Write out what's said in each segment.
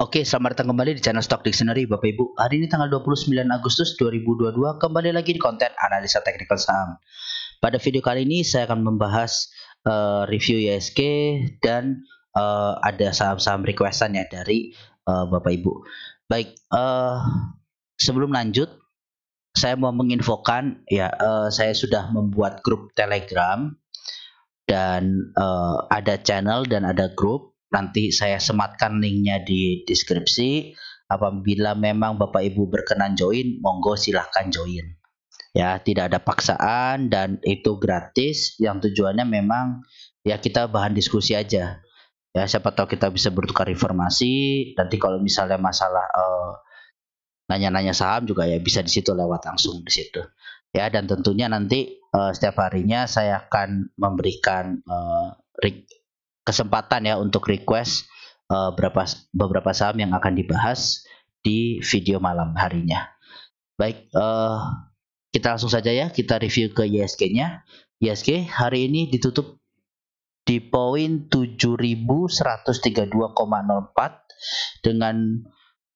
Oke, selamat datang kembali di channel Stock Dictionary Bapak Ibu. Hari ini tanggal 29 Agustus 2022, kembali lagi di konten analisa teknikal saham. Pada video kali ini saya akan membahas review ISG dan ada saham-saham requestan ya dari Bapak Ibu. Baik, sebelum lanjut saya mau menginfokan ya, saya sudah membuat grup Telegram dan ada channel dan ada grup. Nanti saya sematkan linknya di deskripsi. Apabila memang Bapak Ibu berkenan join, monggo silahkan join. Ya, tidak ada paksaan dan itu gratis. Yang tujuannya memang ya kita bahan diskusi aja. Ya, siapa tahu kita bisa bertukar informasi. Nanti kalau misalnya masalah nanya-nanya saham juga ya bisa di situ lewat langsung di situ. Ya, dan tentunya nanti setiap harinya saya akan memberikan kesempatan ya untuk request beberapa saham yang akan dibahas di video malam harinya. Baik, kita langsung saja ya, kita review ke ISG-nya. ISG hari ini ditutup di poin 7132,04 dengan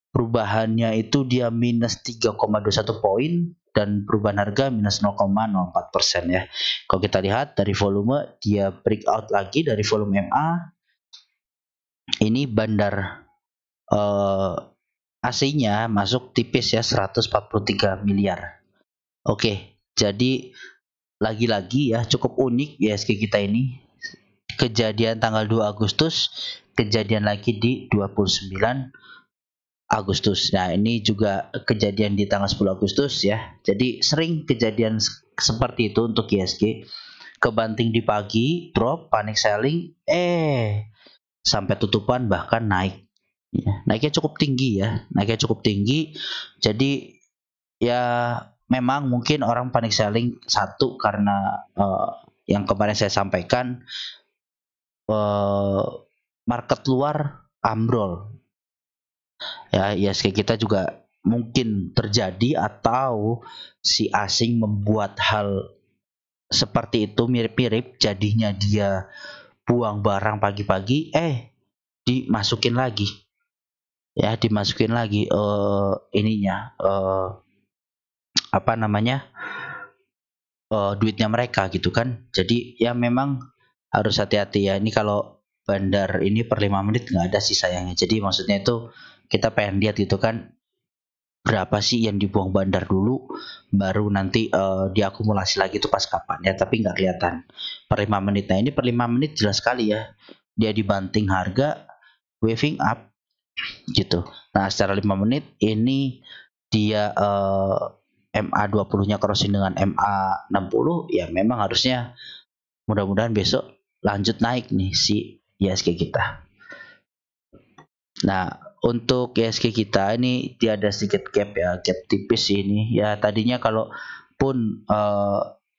perubahannya itu dia minus 3,21 poin dan perubahan harga minus 0,04% ya. Kalau kita lihat dari volume, dia breakout lagi dari volume MA. Ini bandar AC-nya masuk tipis ya, 143 miliar. Oke, jadi lagi-lagi ya cukup unik ISG kita ini. Kejadian tanggal 2 Agustus, kejadian lagi di 29 Agustus. Nah, ini juga kejadian di tanggal 10 Agustus ya. Jadi sering kejadian seperti itu untuk ISG. Kebanting di pagi, drop, panic selling, sampai tutupan bahkan naik. Ya, naiknya cukup tinggi ya. Naiknya cukup tinggi. Jadi ya memang mungkin orang panic selling satu karena yang kemarin saya sampaikan market luar ambrol. Ya, ISG kita juga mungkin terjadi atau si asing membuat hal seperti itu mirip-mirip, jadinya dia buang barang pagi-pagi, dimasukin lagi. Ya, dimasukin lagi ininya apa namanya? Duitnya mereka gitu kan. Jadi ya memang harus hati-hati ya. Ini kalau bandar ini per 5 menit nggak ada sih sayangnya. Jadi maksudnya itu kita pengen lihat gitu kan berapa sih yang dibuang bandar dulu, baru nanti diakumulasi lagi itu pas kapan ya, tapi nggak kelihatan per 5 menit. Nah, ini per 5 menit jelas sekali ya, dia dibanting harga waving up gitu. Nah, secara 5 menit ini dia MA20 nya crossing dengan MA60 ya, memang harusnya mudah-mudahan besok lanjut naik nih si ISG kita. Nah, untuk ISG kita ini dia ada sedikit gap ya, gap tipis ini ya. Tadinya kalau pun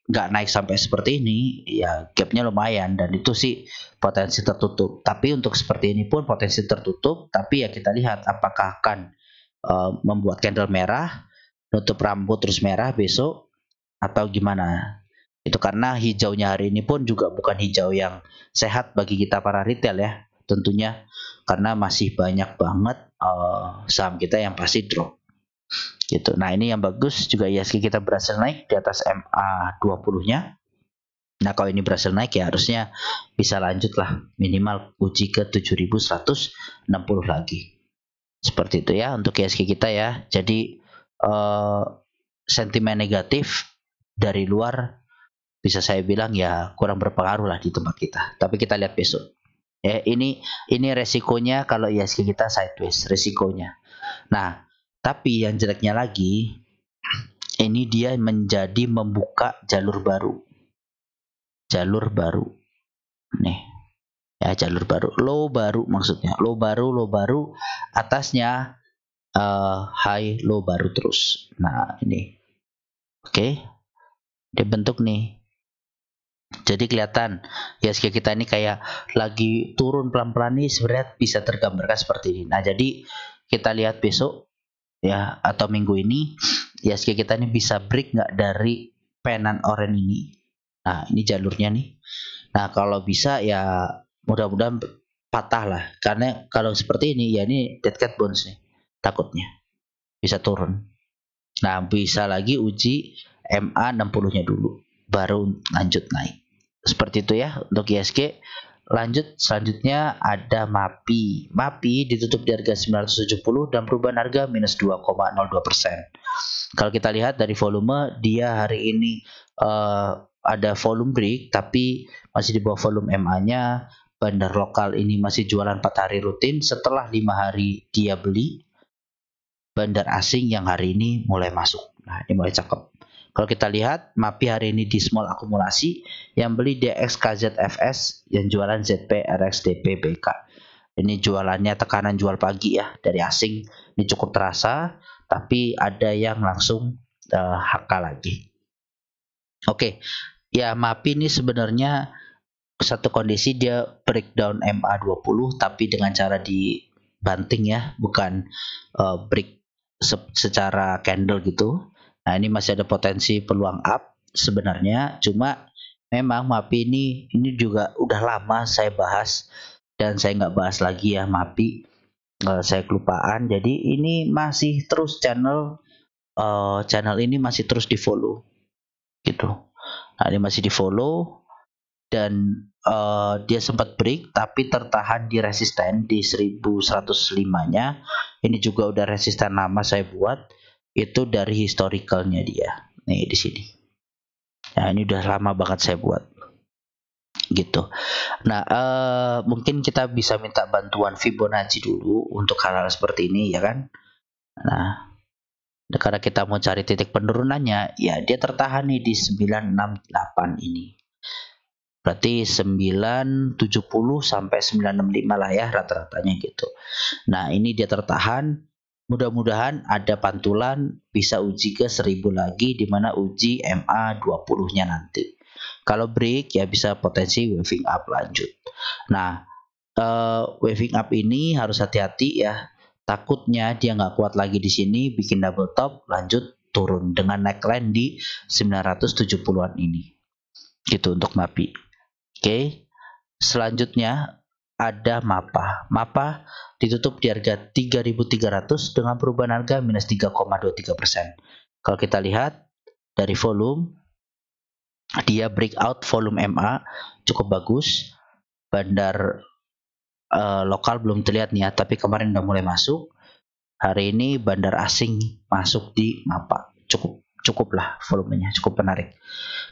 nggak naik sampai seperti ini ya, gapnya lumayan dan itu sih potensi tertutup. Tapi untuk seperti ini pun potensi tertutup, tapi ya kita lihat apakah akan membuat candle merah, nutup rambut terus merah besok atau gimana. Itu karena hijaunya hari ini pun juga bukan hijau yang sehat bagi kita para retail ya, tentunya karena masih banyak banget saham kita yang pasti drop gitu. Nah, ini yang bagus juga ISG kita berhasil naik di atas MA20-nya. Nah, kalau ini berhasil naik ya harusnya bisa lanjut lah, minimal uji ke 7160 lagi. Seperti itu ya untuk ISG kita ya. Jadi sentimen negatif dari luar bisa saya bilang ya kurang berpengaruh lah di tempat kita. Tapi kita lihat besok. Ini resikonya kalau ISG kita sideways, resikonya. Nah, tapi yang jeleknya lagi, ini dia menjadi membuka jalur baru. Jalur baru. Nih. Ya, jalur baru. Low baru maksudnya. Low baru, atasnya high, low baru terus. Nah, ini. Oke. Dia bentuk nih. Jadi kelihatan ISG kita ini kayak lagi turun pelan-pelan nih, sebenarnya bisa tergambarkan seperti ini. Nah, jadi kita lihat besok ya atau minggu ini ISG kita ini bisa break nggak dari penan oranye ini. Nah, ini jalurnya nih. Nah, kalau bisa ya mudah-mudahan patah lah, karena kalau seperti ini ya ini dead cat bounce nih, takutnya bisa turun. Nah, bisa lagi uji MA 60-nya dulu, baru lanjut naik. Seperti itu ya untuk ISG. Lanjut selanjutnya ada MAPI. MAPI ditutup di harga 970 dan perubahan harga minus 2,02%. Kalau kita lihat dari volume, dia hari ini ada volume break tapi masih di bawah volume MA-nya. Bandar lokal ini masih jualan 4 hari rutin, setelah 5 hari dia beli. Bandar asing yang hari ini mulai masuk. Nah, ini mulai cakep. Kalau kita lihat, MAPI hari ini di small akumulasi, yang beli DXKZFS, yang jualan ZP, RXDP, BK. Ini jualannya tekanan jual pagi ya, dari asing. Ini cukup terasa, tapi ada yang langsung HK lagi. Oke, ya MAPI ini sebenarnya satu kondisi dia breakdown MA20, tapi dengan cara dibanting ya, bukan break secara candle gitu. Nah, ini masih ada potensi peluang up sebenarnya, cuma memang MAPI ini juga udah lama saya bahas dan saya nggak bahas lagi ya MAPI, saya kelupaan. Jadi ini masih terus channel ini masih terus di follow gitu. Nah, ini masih di follow dan dia sempat break tapi tertahan di resisten di 1105-nya. Ini juga udah resisten lama saya buat, itu dari historicalnya dia nih di sini. Nah, ini udah lama banget saya buat gitu. Nah, mungkin kita bisa minta bantuan Fibonacci dulu untuk hal-hal seperti ini ya kan. Nah, karena kita mau cari titik penurunannya, ya dia tertahan nih di 968 ini. Berarti 970 sampai 965 lah ya rata-ratanya gitu. Nah, ini dia tertahan. Mudah-mudahan ada pantulan bisa uji ke 1000 lagi, di mana uji MA 20-nya nanti. Kalau break ya bisa potensi waving up lanjut. Nah, waving up ini harus hati-hati ya. Takutnya dia nggak kuat lagi di sini, bikin double top, lanjut turun dengan neckline di 970-an ini. Gitu untuk MAPI. Oke, selanjutnya ada MAPA. MAPA ditutup di harga 3.300 dengan perubahan harga minus 3,23%. Kalau kita lihat dari volume, dia breakout volume MA cukup bagus. Bandar lokal belum terlihat nih ya, tapi kemarin udah mulai masuk. Hari ini bandar asing masuk di MAPA. Cukup lah volumenya, cukup menarik.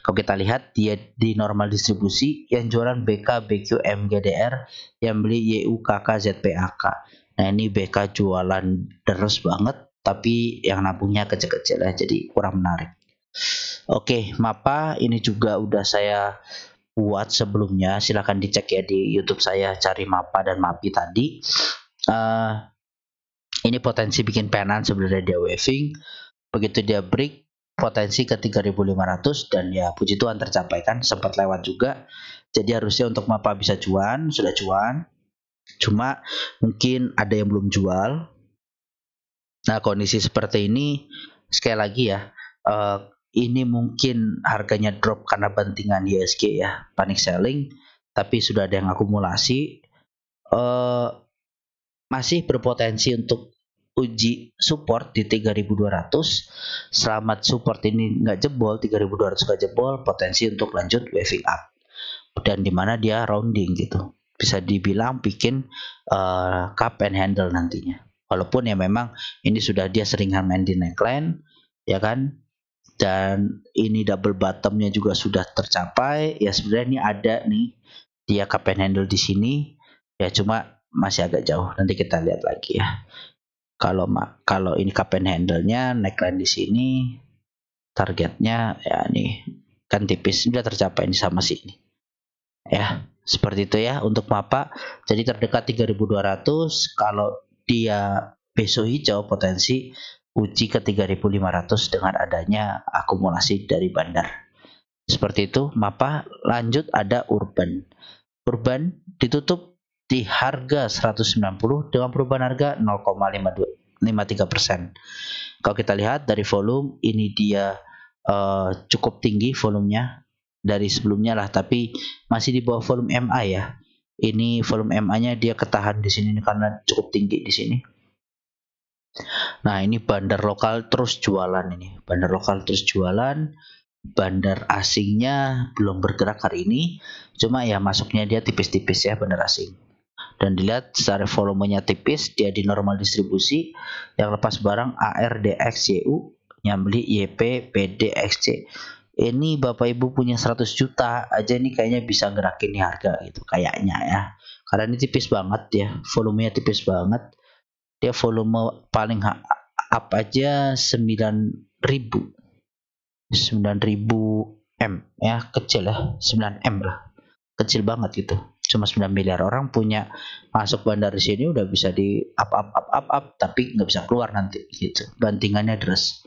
Kalau kita lihat dia di normal distribusi, yang jualan BK, BQ, MGDR, yang beli YU, KK, ZPAK. Nah, ini BK jualan terus banget, tapi yang nabungnya kecil-kecil ya, jadi kurang menarik. Oke, MAPA ini juga udah saya buat sebelumnya, silahkan dicek ya di YouTube saya, cari MAPA dan MAPI tadi. Ini potensi bikin penan sebenarnya dia waving, begitu dia break potensi ke 3.500 dan ya puji Tuhan tercapai kan, sempat lewat juga. Jadi harusnya untuk MAPA bisa cuan, sudah cuan. Cuma mungkin ada yang belum jual. Nah, kondisi seperti ini sekali lagi ya, ini mungkin harganya drop karena bantingan ISG ya, panic selling, tapi sudah ada yang akumulasi. Masih berpotensi untuk uji support di 3.200. Selamat support ini nggak jebol, 3.200 nggak jebol, potensi untuk lanjut waving up. Dan dimana dia rounding gitu, bisa dibilang bikin cup and handle nantinya. Walaupun ya memang ini sudah dia sering main di neckline, ya kan. Dan ini double bottomnya juga sudah tercapai. Ya sebenarnya ini ada nih dia cup and handle di sini. Ya cuma masih agak jauh. Nanti kita lihat lagi ya. Kalau ini cup and handle-nya neckline di sini, targetnya ya nih kan tipis, sudah tercapai ini sama sini. Ya, seperti itu ya untuk MAPA. Jadi terdekat 3.200, kalau dia besok hijau potensi uji ke 3.500 dengan adanya akumulasi dari bandar. Seperti itu MAPA. Lanjut ada Urban. Urban ditutup di harga 190 dengan perubahan harga 0,53%. Kalau kita lihat dari volume, ini dia cukup tinggi volumenya dari sebelumnya lah, tapi masih di bawah volume MA ya. Ini volume MA-nya dia ketahan di sini karena cukup tinggi di sini. Nah, ini bandar lokal terus jualan ini. Bandar lokal terus jualan. Bandar asingnya belum bergerak hari ini. Cuma ya masuknya dia tipis-tipis ya bandar asing. Dan dilihat secara volumenya tipis, dia di normal distribusi. Yang lepas barang ARDXYU, yang beli YP PDXC. Ini Bapak Ibu punya 100 juta aja ini kayaknya bisa gerakin nih harga gitu kayaknya ya. Karena ini tipis banget ya, volumenya tipis banget. Dia volume paling up aja 9.000 M ya, kecil ya, 9 M lah, kecil banget gitu, cuma 9 miliar. Orang punya masuk bandar di sini udah bisa di up, tapi nggak bisa keluar nanti gitu, bantingannya deras.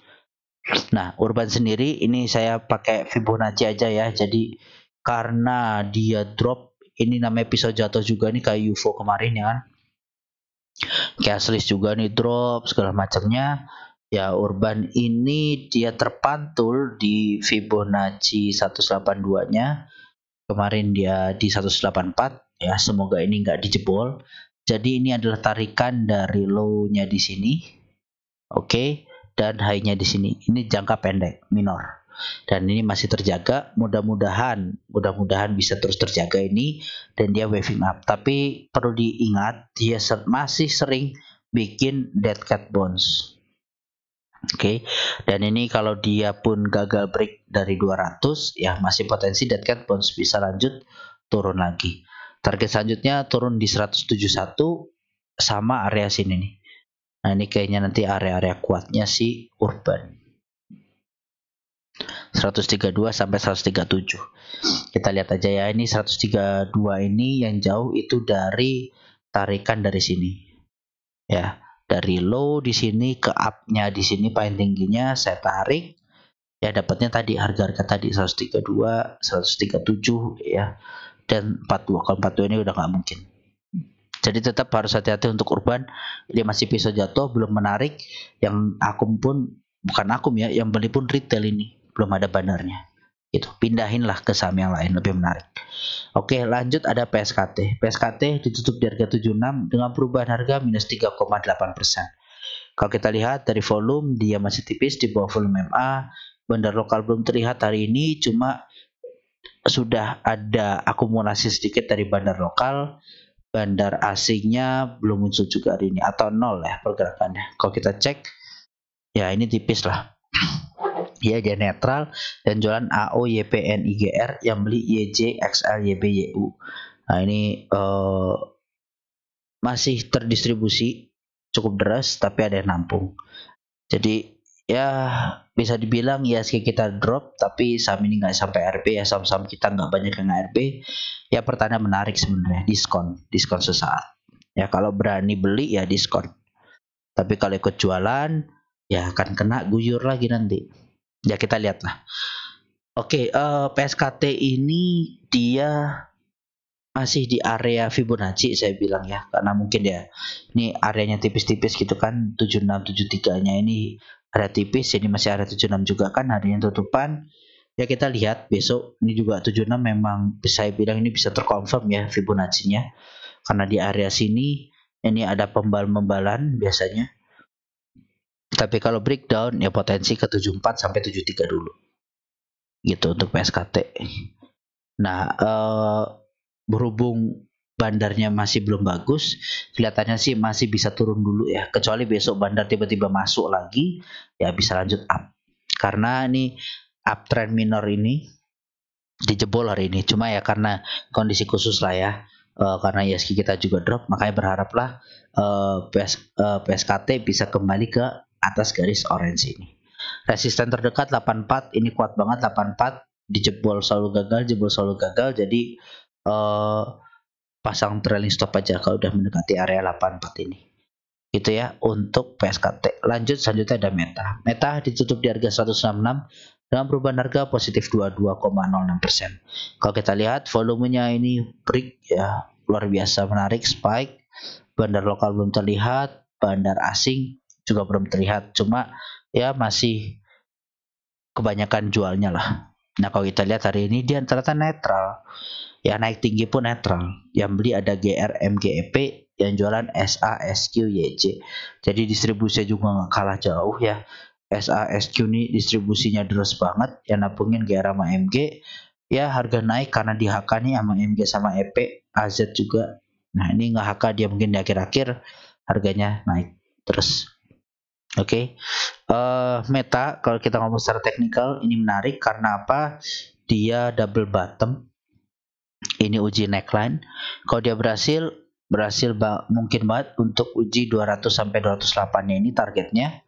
Nah, Urban sendiri ini saya pakai Fibonacci aja ya, jadi karena dia drop, ini namanya pisau jatuh juga nih kayak UFO kemarin ya kan, cashless juga nih drop segala macamnya. Ya, Urban ini dia terpantul di Fibonacci 182-nya. Kemarin dia di 184 ya, semoga ini nggak dijebol. Jadi ini adalah tarikan dari low-nya di sini. Oke, dan high-nya di sini. Ini jangka pendek, minor. Dan ini masih terjaga, mudah-mudahan bisa terus terjaga ini dan dia waving up. Tapi perlu diingat dia masih sering bikin dead cat bounce. Oke, dan ini kalau dia pun gagal break dari 200 ya masih potensi dead cat bounce, bisa lanjut turun lagi. Target selanjutnya turun di 171 sama area sini nih. Nah, ini kayaknya nanti area-area kuatnya si Urban. 132 sampai 137. Kita lihat aja ya, ini 132 ini yang jauh itu dari tarikan dari sini. Ya, dari low di sini ke up-nya di sini paling tingginya saya tarik. Ya, dapatnya tadi harga-harga tadi 132, 137 ya. Dan 42. Kalau 42 ini udah nggak mungkin. Jadi tetap harus hati-hati untuk Urban. Dia masih pisau jatuh, belum menarik. Yang akum pun bukan akum ya, yang beli pun retail ini belum ada bandarnya. Gitu. Pindahinlah ke saham yang lain lebih menarik. Oke, lanjut ada PSKT. PSKT ditutup di harga 76 dengan perubahan harga minus 3,8%. Kalau kita lihat dari volume dia masih tipis di bawah volume MA. Bandar lokal belum terlihat hari ini, cuma sudah ada akumulasi sedikit dari bandar lokal. Bandar asingnya belum muncul juga hari ini atau nol ya pergerakannya. Kalau kita cek ya ini tipis lah. Ya, dia netral dan jualan AO YPN IGR, yang beli YJ XL YB YU. Nah, ini masih terdistribusi cukup deras tapi ada yang nampung. Jadi ya bisa dibilang ya kita drop, tapi saham ini nggak sampai RB ya, saham-saham kita nggak banyak yang RB. Ya pertanda menarik sebenarnya, diskon sesaat. Ya kalau berani beli ya diskon. Tapi kalau ikut jualan ya akan kena guyur lagi nanti. Ya kita lihatlah. Oke, PSKT ini dia masih di area Fibonacci saya bilang ya, karena mungkin ya ini areanya tipis-tipis gitu kan, 7673-nya ini ada tipis, jadi masih area 76 juga kan harinya tutupan. Ya kita lihat besok ini juga 76 memang saya bilang ini bisa terkonfirm ya Fibonacci-nya. Karena di area sini ini ada pembal-pembalan biasanya. Tapi kalau breakdown ya potensi ke 74 sampai 73 dulu. Gitu untuk PSKT. Nah, berhubung bandarnya masih belum bagus, kelihatannya sih masih bisa turun dulu ya. Kecuali besok bandar tiba-tiba masuk lagi, ya bisa lanjut up. Karena ini uptrend minor ini dijebol hari ini. Cuma ya karena kondisi khusus lah ya. Karena ISG kita juga drop, makanya berharaplah PSKT bisa kembali ke atas garis orange ini. Resisten terdekat 84, ini kuat banget 84, dijebol selalu gagal, jadi pasang trailing stop aja kalau udah mendekati area 84 ini. Gitu ya untuk PSKT. Lanjut selanjutnya ada Meta ditutup di harga 166 dengan perubahan harga positif 22,06%. Kalau kita lihat volumenya ini break ya, luar biasa menarik, spike. Bandar lokal belum terlihat, bandar asing juga belum terlihat, cuma ya masih kebanyakan jualnya lah. Nah kalau kita lihat hari ini dia ternyata netral, ya naik tinggi pun netral. Yang beli ada GR, MGEP, yang jualan SA, SQ, YJ. Jadi distribusinya juga nggak kalah jauh ya. SA, SQ ini distribusinya terus banget, yang nabungin GR sama MG. Ya harga naik karena di HK nih sama MG sama EP, AZ juga. Nah ini nggak HK, dia mungkin di akhir-akhir harganya naik terus. Oke, Meta kalau kita ngomong secara teknikal ini menarik karena apa? Dia double bottom. Ini uji neckline. Kalau dia berhasil mungkin banget untuk uji 200 sampai 208-nya ini targetnya.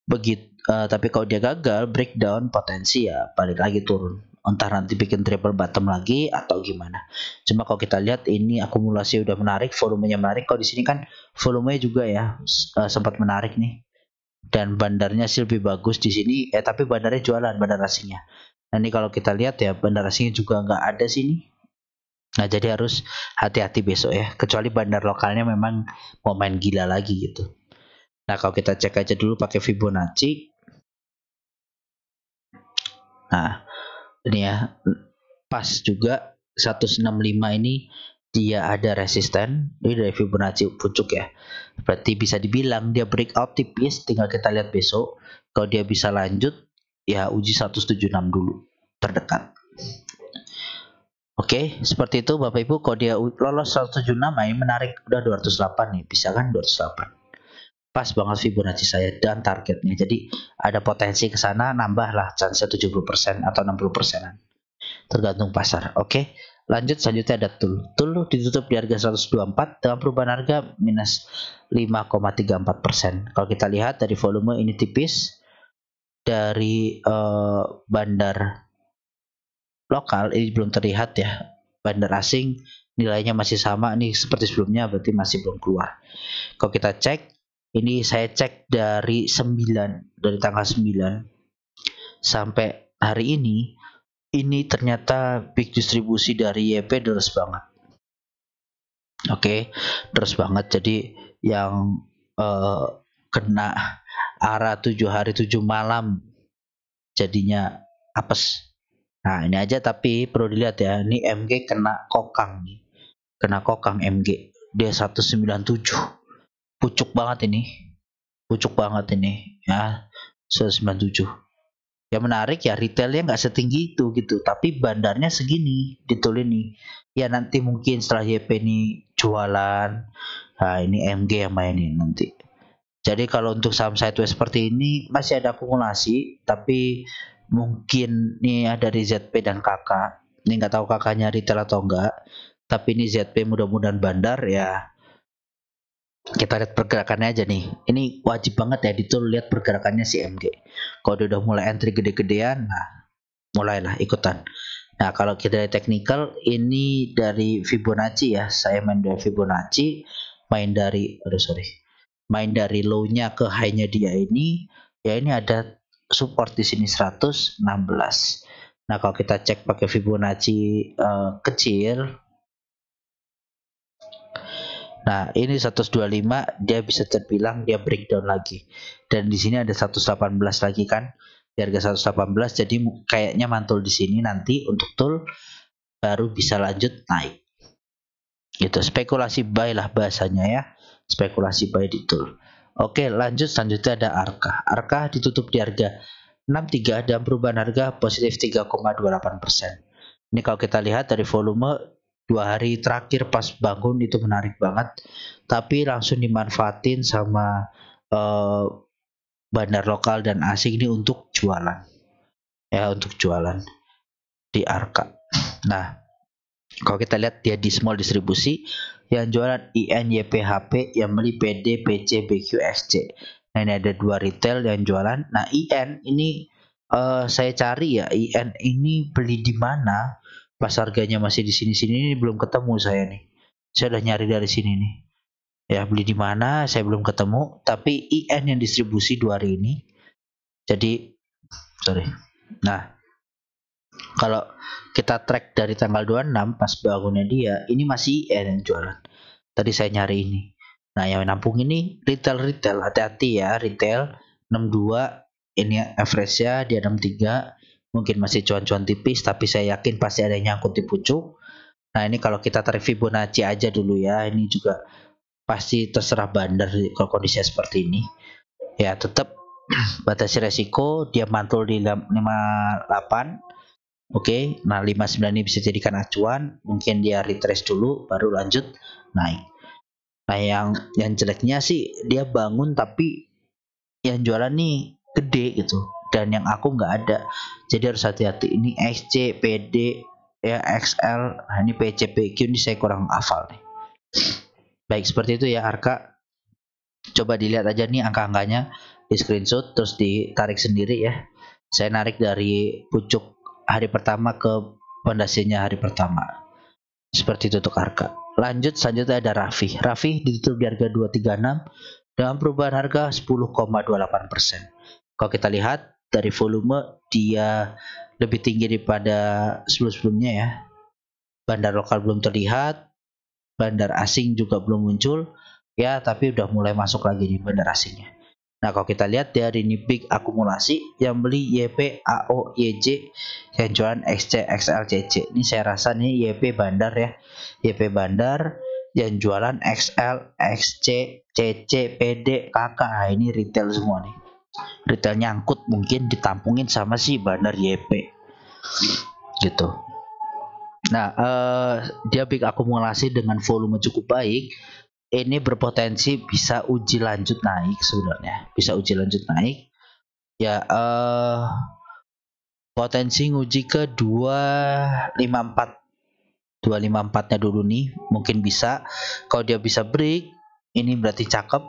Begitu, tapi kalau dia gagal breakdown potensi ya balik lagi turun. Entah nanti bikin triple bottom lagi atau gimana. Cuma kalau kita lihat ini akumulasi udah menarik, volumenya menarik. Kalau di sini kan volumenya juga ya sempat menarik nih. Dan bandarnya sih lebih bagus di sini, tapi bandarnya jualan, bandar asingnya. Nah ini kalau kita lihat ya bandar asingnya juga nggak ada sini. Nah jadi harus hati-hati besok ya, kecuali bandar lokalnya memang mau main gila lagi gitu. Nah kalau kita cek aja dulu pakai Fibonacci. Nah ini ya pas juga 165 ini dia ada resisten. Ini dari Fibonacci pucuk ya, berarti bisa dibilang dia breakout tipis. Tinggal kita lihat besok kalau dia bisa lanjut ya uji 176 dulu terdekat. Oke, seperti itu Bapak Ibu. Kalau dia lolos 176 ini menarik, udah 208 nih, bisa kan 208. Pas banget Fibonacci saya dan targetnya. Jadi ada potensi ke sana, nambah lah chance 70% atau 60%. Tergantung pasar. Oke. Lanjut selanjutnya ada TUL. TUL ditutup di harga 124 dengan perubahan harga minus 5,34%. Kalau kita lihat dari volume ini tipis, dari bandar lokal ini belum terlihat ya. Bandar asing nilainya masih sama nih seperti sebelumnya, berarti masih belum keluar. Kalau kita cek, ini saya cek dari tanggal 9 sampai hari ini ternyata big distribusi dari YP deres banget. Oke, deres banget. Jadi yang kena arah 7 hari 7 malam jadinya apes. Nah ini aja, tapi perlu dilihat ya, ini MG kena kokang nih, kena kokang MG, dia 197, pucuk banget ini ya, 197. Yang menarik ya retailnya nggak setinggi itu gitu, tapi bandarnya segini ditul ini. Ya nanti mungkin setelah YP ini jualan, nah ini MG yang mainin nanti. Jadi kalau untuk saham sideways seperti ini masih ada akumulasi, tapi mungkin nih ya dari ZP dan KK. Ini nggak tahu kakaknya retail atau enggak, tapi ini ZP mudah-mudahan bandar ya. Kita lihat pergerakannya aja nih. Ini wajib banget ya ditul lihat pergerakannya si MG. Kalau dia udah mulai entry gede-gedean, nah mulailah ikutan. Nah kalau kita dari technical, ini dari Fibonacci ya. Saya main dari Fibonacci, main dari low-nya ke high-nya dia ini. Ya ini ada support di sini 116. Nah kalau kita cek pakai Fibonacci kecil, nah, ini 125 dia bisa terbilang dia breakdown lagi. Dan di sini ada 118 lagi kan. Di harga 118, jadi kayaknya mantul di sini nanti untuk tool baru bisa lanjut naik. Gitu, spekulasi buy lah bahasanya ya. Spekulasi buy di tool. Oke, lanjut selanjutnya ada Arka. Arka ditutup di harga 63 dan perubahan harga positif 3,28%. Ini kalau kita lihat dari volume 2 hari terakhir pas bangun itu menarik banget, tapi langsung dimanfaatin sama bandar lokal dan asing ini untuk jualan ya, untuk jualan di Arka. Nah kalau kita lihat dia di small distribusi, yang jualan IN, YPHP, yang beli PD, PC, BQ, XC. Nah ini ada 2 retail yang jualan. Nah IN ini saya cari ya, IN ini beli di mana? Pas harganya masih di sini-sini, ini belum ketemu saya nih. Saya udah nyari dari sini nih. Ya beli di mana saya belum ketemu, tapi IN yang distribusi 2 hari ini. Jadi sorry. Nah kalau kita track dari tanggal 26 pas bangunnya dia, ini masih IN yang jualan. Tadi saya nyari ini. Nah yang nampung ini retail, hati-hati ya, retail 62, ini average-nya dia 63. mungkin masih cuan-cuan tipis, tapi saya yakin pasti ada yang nyangkut di pucuk. Nah ini kalau kita tarik Fibonacci aja dulu ya, ini juga pasti terserah bandar kalau kondisinya seperti ini. Ya tetap batasi resiko, dia mantul di 58. Oke, nah 59 ini bisa jadikan acuan, mungkin dia retrace dulu baru lanjut naik. Nah yang jeleknya sih dia bangun tapi yang jualan nih gede gitu, dan yang aku nggak ada, jadi harus hati-hati. Ini XC, PD, ya XL, nah ini PC, PQ ini saya kurang hafal nih. Baik, seperti itu ya Arka. Coba dilihat aja nih angka-angkanya, di screenshot terus ditarik sendiri ya. Saya narik dari pucuk hari pertama ke pondasinya hari pertama. Seperti itu untuk Arka. Lanjut selanjutnya ada Raffi. Raffi ditutup di harga 236 dengan perubahan harga 10,28%. Kalau kita lihat dari volume dia lebih tinggi daripada sebelum-sebelumnya ya. Bandar lokal belum terlihat, bandar asing juga belum muncul ya, tapi udah mulai masuk lagi di bandar asingnya. Nah kalau kita lihat dari ini big akumulasi, yang beli YP, AO, YJ, yang jualan XC, XL, CC. Ini saya rasa nih YP bandar ya, YP bandar, yang jualan XL, XC, CC, PD, KK. Nah, ini retail semua nih. Retail nyangkut mungkin ditampungin sama si bandar YP gitu. Nah dia big akumulasi dengan volume cukup baik. Ini berpotensi bisa uji lanjut naik sebenarnya, bisa uji lanjut naik ya. Potensi nguji ke 254 nya dulu nih mungkin bisa. Kalau dia bisa break ini berarti cakep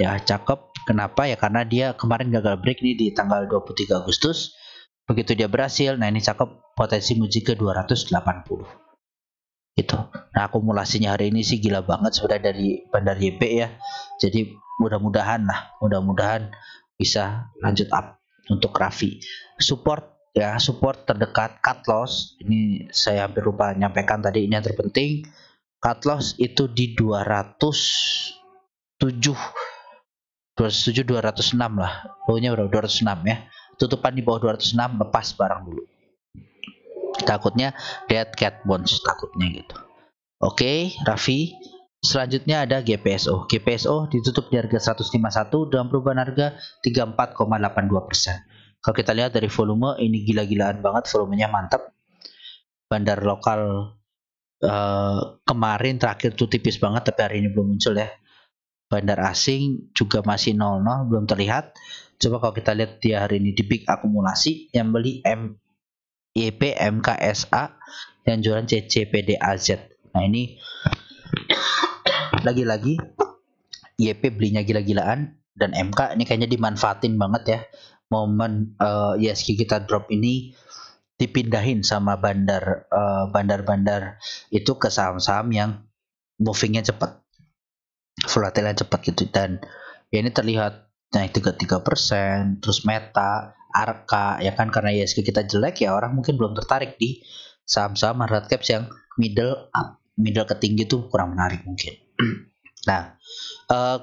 ya, cakep. Kenapa ya, karena dia kemarin gagal break nih di tanggal 23 Agustus. Begitu dia berhasil, nah ini cakep, potensi nguji ke 280 gitu. Nah akumulasinya hari ini sih gila banget sebenarnya dari bandar YP ya. Jadi mudah-mudahan bisa lanjut up untuk Raffi. Support ya, support terdekat cut loss. Ini saya hampir lupa nyampaikan tadi, ini yang terpenting. Cut loss itu di 207 206 lah. Pokoknya berapa, 206 ya. Tutupan di bawah 206, lepas barang dulu. Takutnya dead cat bounce, takutnya gitu. Oke, Raffi. Selanjutnya ada GPSO. GPSO ditutup di harga 151 dengan perubahan harga 34,82%. Kalau kita lihat dari volume, ini gila-gilaan banget, volumenya mantap. Bandar lokal kemarin terakhir tuh tipis banget, tapi hari ini belum muncul ya. Bandar asing juga masih 00, belum terlihat. Coba kalau kita lihat dia hari ini di big akumulasi, yang beli YP, MKSA, yang jualan CCPDAZ. Nah ini lagi-lagi YP belinya gila-gilaan, dan MK ini kayaknya dimanfaatin banget ya. Momen ISG kita drop ini dipindahin sama bandar-bandar itu ke saham-saham yang movingnya cepat, volatilnya cepat gitu. Dan ya ini terlihat naik 33%. Terus Meta, Arka ya kan, karena ISG kita jelek ya, orang mungkin belum tertarik di saham-saham hard caps yang middle up, middle ke tinggi tuh kurang menarik mungkin. Nah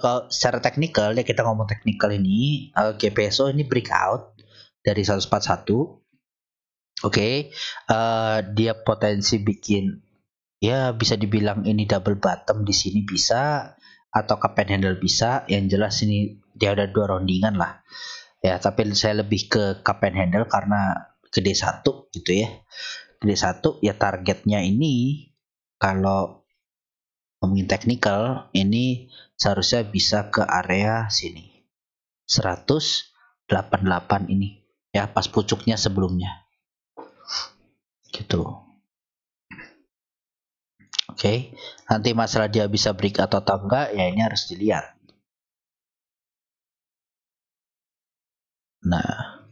kalau secara teknikal ya, kita ngomong teknikal ini, GPSO ini breakout dari 141. Oke, dia potensi bikin ya, bisa dibilang ini double bottom di sini bisa, atau cup and handle bisa. Yang jelas ini dia ada dua roundingan lah ya, tapi saya lebih ke cup and handle karena gede satu gitu ya. Gede satu ya, targetnya ini kalau ngomongin teknikal ini seharusnya bisa ke area sini 188 ini ya, pas pucuknya sebelumnya gitu. Oke, nanti masalah dia bisa break atau enggak ya, ini harus dilihat. Nah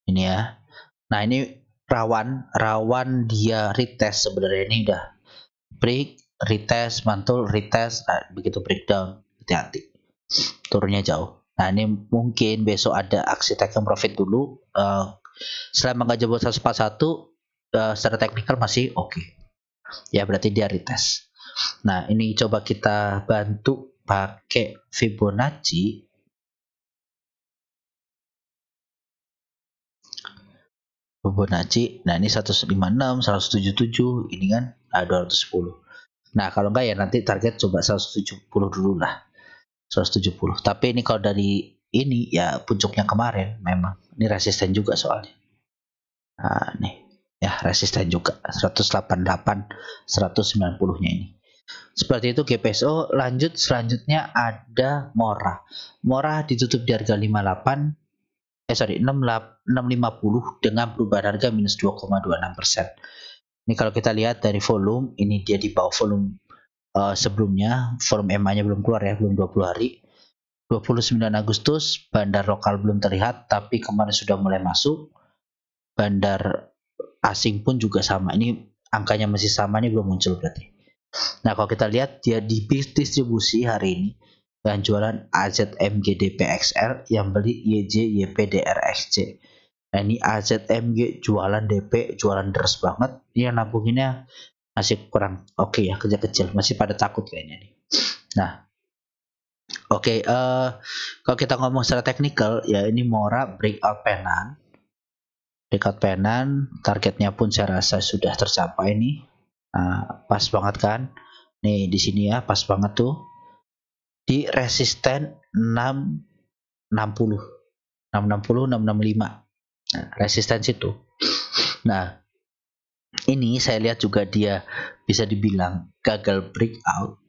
ini ya, nah ini rawan dia retest sebenarnya. Ini udah break, retest, mantul, retest, nah, begitu breakdown hati-hati, turunnya jauh. Nah ini mungkin besok ada aksi taking profit dulu. Selama nggak jebol 141, secara teknikal masih oke. Ya berarti dia retest. Nah ini coba kita bantu pakai Fibonacci. Fibonacci. Nah, ini 156, 177, ini kan 210. Nah, kalau enggak ya nanti target coba 170 dulu lah. 170. Tapi ini kalau dari ini ya puncaknya kemarin memang. Ini resisten juga soalnya. Nah, nih. Ya, resisten juga 188, 190-nya ini. Seperti itu GPSO. Lanjut selanjutnya ada Mora. Mora ditutup di harga 58 650 dengan perubahan harga minus 2,26%. Ini kalau kita lihat dari volume, ini dia di bawah volume sebelumnya, volume EMA-nya belum keluar ya, belum 20 hari. 29 Agustus, bandar lokal belum terlihat, tapi kemarin sudah mulai masuk. Bandar asing pun juga sama. Ini angkanya masih sama, ini belum muncul berarti. Nah, kalau kita lihat dia di distribusi hari ini, yang jualan AZMGDPXL, yang beli YJYPDRXC. Nah, ini AZMG jualan DP, jualan deres banget. Ini yang nabunginnya masih kurang oke ya, kecil-kecil, masih pada takut kayaknya nih. Nah, oke, kalau kita ngomong secara teknikal ya, ini Mora breakout penan. Breakout penan, targetnya pun saya rasa sudah tercapai nih. Pas banget kan? Nih di sini ya, pas banget tuh. Di resisten 660. 660, 665. Nah, resisten situ. Nah, ini saya lihat juga dia bisa dibilang gagal breakout.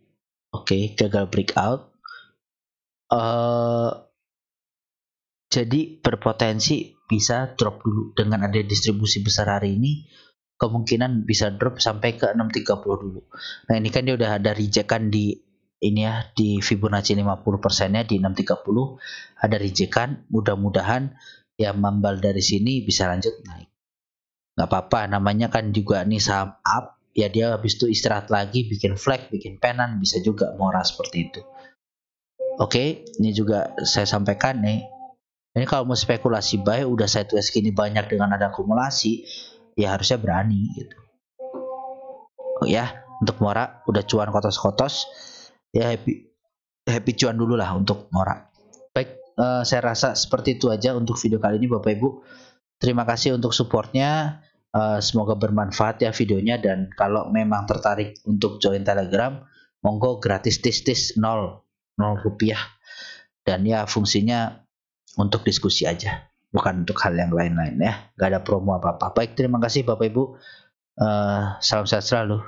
Oke, gagal breakout. Jadi berpotensi bisa drop dulu. Dengan ada distribusi besar hari ini, kemungkinan bisa drop sampai ke 630 dulu. Nah, ini kan dia udah ada rejekan di ini ya, di Fibonacci 50%-nya di 630 ada rejekan. Mudah-mudahan ya mambal dari sini bisa lanjut naik. Nggak apa-apa, namanya kan juga nih saham up, ya dia habis itu istirahat lagi, bikin flag, bikin penan, bisa juga Mora seperti itu. Oke, ini juga saya sampaikan nih. Ini kalau mau spekulasi buy, udah sideways gini banyak dengan ada akumulasi, ya harusnya berani gitu. Oh ya, untuk Mora udah cuan kotos-kotos, ya happy cuan dulu lah untuk Mora. Baik, saya rasa seperti itu aja untuk video kali ini Bapak Ibu. Terima kasih untuk supportnya. Semoga bermanfaat ya videonya, dan kalau memang tertarik untuk join Telegram, monggo gratis tis 0 rupiah, dan ya fungsinya untuk diskusi aja, bukan untuk hal yang lain-lain ya. Gak ada promo apa-apa. Baik, terima kasih Bapak Ibu. Salam sehat selalu.